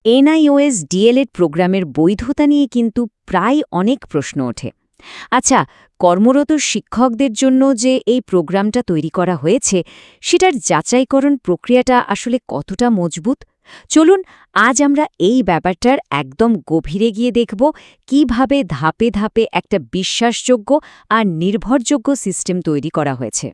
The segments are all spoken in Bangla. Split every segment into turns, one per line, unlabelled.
এনআইওএস ডিএলএড প্রোগ্রামের বৈধতা নিয়ে কিন্তু প্রায় অনেক প্রশ্ন ওঠে। আচ্ছা, কর্মরত শিক্ষকদের জন্য যে এই প্রোগ্রামটা তৈরি করা হয়েছে সেটার যাচাইকরণ প্রক্রিয়াটা আসলে কতটা মজবুত? চলুন আজ আমরা এই ব্যাপারটার একদম গভীরে গিয়ে দেখব কিভাবে ধাপে ধাপে একটা বিশ্বাসযোগ্য আর নির্ভরযোগ্য সিস্টেম তৈরি করা হয়েছে।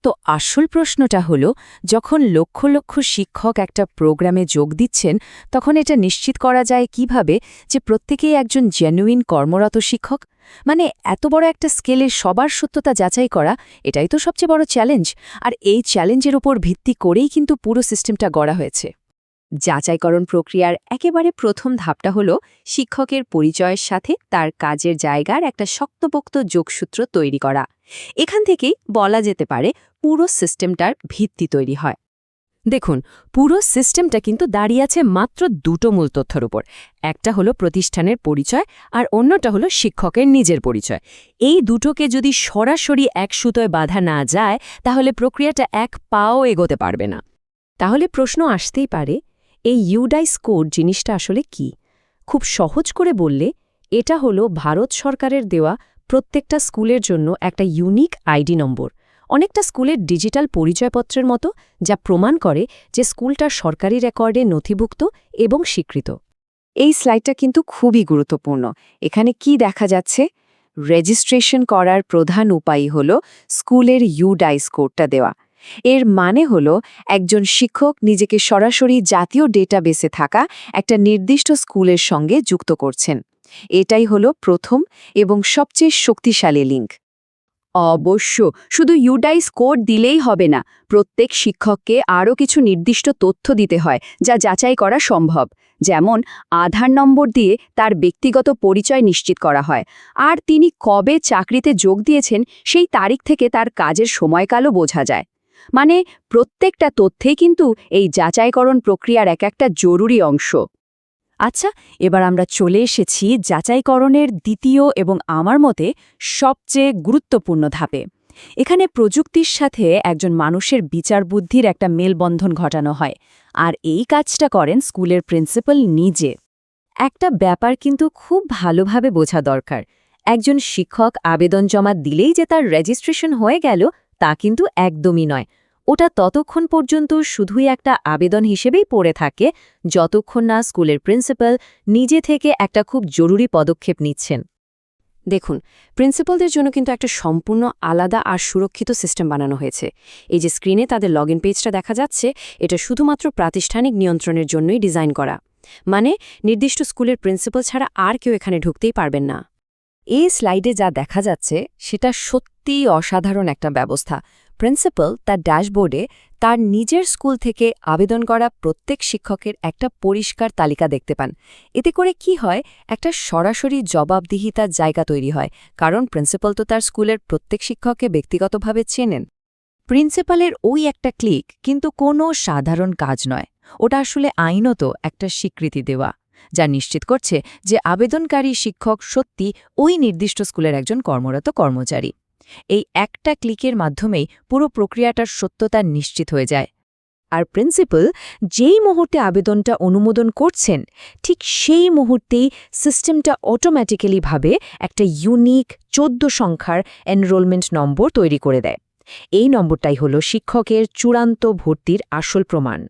তো আসল প্রশ্নটা হলো, যখন লক্ষ লক্ষ শিক্ষক একটা প্রোগ্রামে যোগ দিচ্ছেন, তখন এটা নিশ্চিত করা যায় কিভাবে যে প্রত্যেকেই একজন জেনুইন কর্মরত শিক্ষক? মানে এত বড় একটা স্কেলে সবার সত্যতা যাচাই করা, এটাই তো সবচেয়ে বড় চ্যালেঞ্জ। আর এই চ্যালেঞ্জের উপর ভিত্তি করেই কিন্তু পুরো সিস্টেমটা গড়া হয়েছে। যাচাইকরণ প্রক্রিয়ার একেবারে প্রথম ধাপটা হলো শিক্ষকের পরিচয়ের সাথে তার কাজের জায়গার একটা শক্তপোক্ত যোগসূত্র তৈরি করা। এখান থেকেই বলা যেতে পারে পুরো সিস্টেমটার ভিত্তি তৈরি হয়। দেখুন, পুরো সিস্টেমটা কিন্তু দাঁড়িয়ে আছে মাত্র দুটো মূল তথ্যের উপর। একটা হলো প্রতিষ্ঠানের পরিচয় আর অন্যটা হলো শিক্ষকের নিজের পরিচয়। এই দুটোকে যদি সরাসরি এক সুতোয় বাঁধা না যায়, তাহলে প্রক্রিয়াটা এক পাও এগোতে পারবে না। তাহলে প্রশ্ন আসতেই পারে, এই ইউডাইস কোড জিনিসটা আসলে কি? খুব সহজ করে বললে, এটা হলো ভারত সরকারের দেওয়া প্রত্যেকটা স্কুলের জন্য একটা ইউনিক আইডি নম্বর, অনেকটা স্কুলের ডিজিটাল পরিচয়পত্রের মতো, যা প্রমাণ করে যে স্কুলটা সরকারি রেকর্ডে নথিভুক্ত এবং স্বীকৃত। এই স্লাইডটা কিন্তু খুবই গুরুত্বপূর্ণ। এখানে কি দেখা যাচ্ছে? রেজিস্ট্রেশন করার প্রধান উপায় হল স্কুলের ইউডাইস কোডটা দেওয়া। এর মানে হল একজন শিক্ষক নিজেকে সরাসরি জাতীয় ডেটাবেসে থাকা একটা নির্দিষ্ট স্কুলের সঙ্গে যুক্ত করছেন। এটাই হলো প্রথম এবং সবচেয়ে শক্তিশালী লিঙ্ক। অবশ্য শুধু ইউডাইস কোড দিলেই হবে না, প্রত্যেক শিক্ষককে আরও কিছু নির্দিষ্ট তথ্য দিতে হয় যা যাচাই করা সম্ভব। যেমন আধার নম্বর দিয়ে তার ব্যক্তিগত পরিচয় নিশ্চিত করা হয়, আর তিনি কবে চাকরিতে যোগ দিয়েছেন সেই তারিখ থেকে তার কাজের সময়কালও বোঝা যায়। মানে প্রত্যেকটা তথ্যেই কিন্তু এই যাচাইকরণ প্রক্রিয়ার একটা জরুরি অংশ। আচ্ছা, এবার আমরা চলে এসেছি যাচাইকরণের দ্বিতীয় এবং আমার মতে সবচেয়ে গুরুত্বপূর্ণ ধাপে। এখানে প্রযুক্তির সাথে একজন মানুষের বিচার বুদ্ধির একটা মেলবন্ধন ঘটানো হয়, আর এই কাজটা করেন স্কুলের প্রিন্সিপাল নিজে। একটা ব্যাপার কিন্তু খুব ভালোভাবে বোঝা দরকার। একজন শিক্ষক আবেদন জমা দিলেই যে তার রেজিস্ট্রেশন হয়ে গেল, তা কিন্তু একদমই নয়। ওটা ততক্ষণ পর্যন্ত শুধুই একটা আবেদন হিসেবেই পড়ে থাকে যতক্ষণ না স্কুলের প্রিন্সিপাল নিজে থেকে একটা খুব জরুরি পদক্ষেপ নিচ্ছেন। দেখুন, প্রিন্সিপালদের জন্য কিন্তু একটা সম্পূর্ণ আলাদা আর সুরক্ষিত সিস্টেম বানানো হয়েছে। এই যে স্ক্রিনে তাদের লগইন পেজটা দেখা যাচ্ছে, এটা শুধুমাত্র প্রাতিষ্ঠানিক নিয়ন্ত্রণের জন্যই ডিজাইন করা। মানে নির্দিষ্ট স্কুলের প্রিন্সিপাল ছাড়া আর কেউ এখানে ঢুকতেই পারবেন না। এই স্লাইডে যা দেখা যাচ্ছে সেটা সত্যিই অসাধারণ একটা ব্যবস্থা। প্রিন্সিপাল তার ড্যাশবোর্ডে তার নিজের স্কুল থেকে আবেদন করা প্রত্যেক শিক্ষকের একটা পরিষ্কার তালিকা দেখতে পান। এতে করে কি হয়, একটা সরাসরি জবাবদিহিতার জায়গা তৈরি হয়, কারণ প্রিন্সিপাল তো তার স্কুলের প্রত্যেক শিক্ষককে ব্যক্তিগতভাবে চেনেন। প্রিন্সিপালের ওই একটা ক্লিক কিন্তু কোনো সাধারণ কাজ নয়, ওটা আসলে আইনত একটা স্বীকৃতি দেওয়া, যা নিশ্চিত করছে যে আবেদনকারী শিক্ষক সত্যি ওই নির্দিষ্ট স্কুলের একজন কর্মরত কর্মচারী। এই একটা ক্লিকের মাধ্যমেই পুরো প্রক্রিয়াটার সত্যতা নিশ্চিত হয়ে যায়। আর প্রিন্সিপাল যেই মুহূর্তে আবেদনটা অনুমোদন করছেন, ঠিক সেই মুহূর্তেই সিস্টেমটা অটোমেটিক্যালি ভাবে একটা ইউনিক 14 সংখ্যার এনরোলমেন্ট নম্বর তৈরি করে দেয়। এই নম্বরটাই হলো শিক্ষকের চূড়ান্ত ভর্তির আসল প্রমাণ।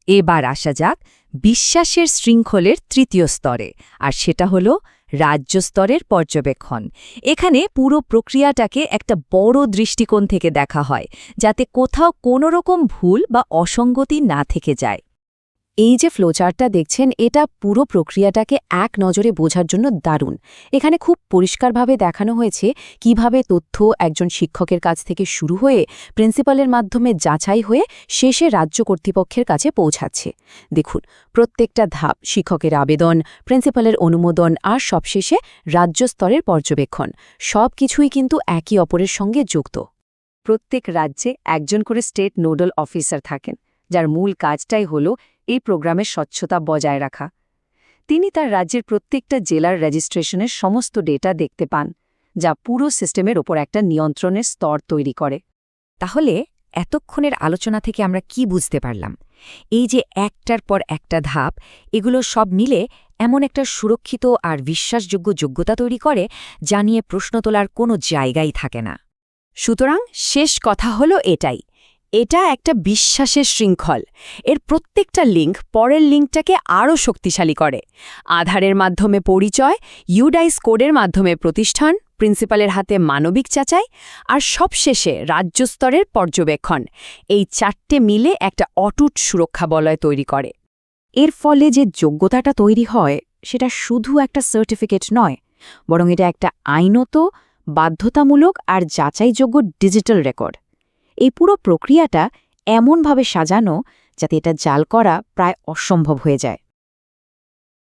এবার আসা যাক বিশ্বাসের শৃঙ্খলের তৃতীয় স্তরে, আর সেটা হলো রাজ্য স্তরের পর্যবেক্ষণ। এখানে পুরো প্রক্রিয়াটাকে একটা বড় দৃষ্টিকোণ থেকে দেখা হয়, যাতে কোথাও কোনো রকম ভুল বা অসঙ্গতি না থেকে যায়। এই যে ফ্লোচার্টটা দেখছেন, এটা পুরো প্রক্রিয়াটাকে এক নজরে বোঝার জন্য দারুণ। এখানে খুব পরিষ্কারভাবে দেখানো হয়েছে কিভাবে তথ্য একজন শিক্ষকের কাছ থেকে শুরু হয়ে প্রিন্সিপালের মাধ্যমে যাচাই হয়ে শেষে রাজ্য কর্তৃপক্ষের কাছে পৌঁছাচ্ছে। দেখুন, প্রত্যেকটা ধাপ, শিক্ষকের আবেদন, প্রিন্সিপালের অনুমোদন আর সবশেষে রাজ্য স্তরের পর্যবেক্ষণ, সব কিছুই কিন্তু একে অপরের সঙ্গে যুক্ত। প্রত্যেক রাজ্যে একজন করে স্টেট নোডাল অফিসার থাকেন, যার মূল কাজটাই হলো এই প্রোগ্রামের স্বচ্ছতা বজায় রাখা। তিনি তার রাজ্যের প্রত্যেকটা জেলার রেজিস্ট্রেশনের সমস্ত ডেটা দেখতে পান, যা পুরো সিস্টেমের ওপর একটা নিয়ন্ত্রণের স্তর তৈরি করে। তাহলে এতক্ষণের আলোচনা থেকে আমরা কি বুঝতে পারলাম? এই যে একটার পর একটা ধাপ, এগুলো সব মিলে এমন একটা সুরক্ষিত আর বিশ্বাসযোগ্য যোগ্যতা তৈরি করে, যা নিয়ে প্রশ্ন তোলার কোনো জায়গাই থাকে না।
সুতরাং শেষ কথা হলো এটাই, এটা একটা বিশ্বাসের শৃঙ্খল। এর প্রত্যেকটা লিঙ্ক পরের লিঙ্কটাকে আরও শক্তিশালী করে। আধারের মাধ্যমে পরিচয়, ইউডাইস কোডের মাধ্যমে প্রতিষ্ঠান, প্রিন্সিপালের হাতে মানবিক যাচাই, আর সবশেষে রাজ্য স্তরের পর্যবেক্ষণ। এই চারটে মিলে একটা অটুট সুরক্ষা বলয় তৈরি করে।
এর ফলে যে যোগ্যতাটা তৈরি হয়, সেটা শুধু একটা সার্টিফিকেট নয়, বরং এটা একটা আইনত, বাধ্যতামূলক আর যাচাইযোগ্য ডিজিটাল রেকর্ড। এই পুরো প্রক্রিয়াটা এমনভাবে সাজানো যাতে এটা জাল করা প্রায় অসম্ভব হয়ে যায়।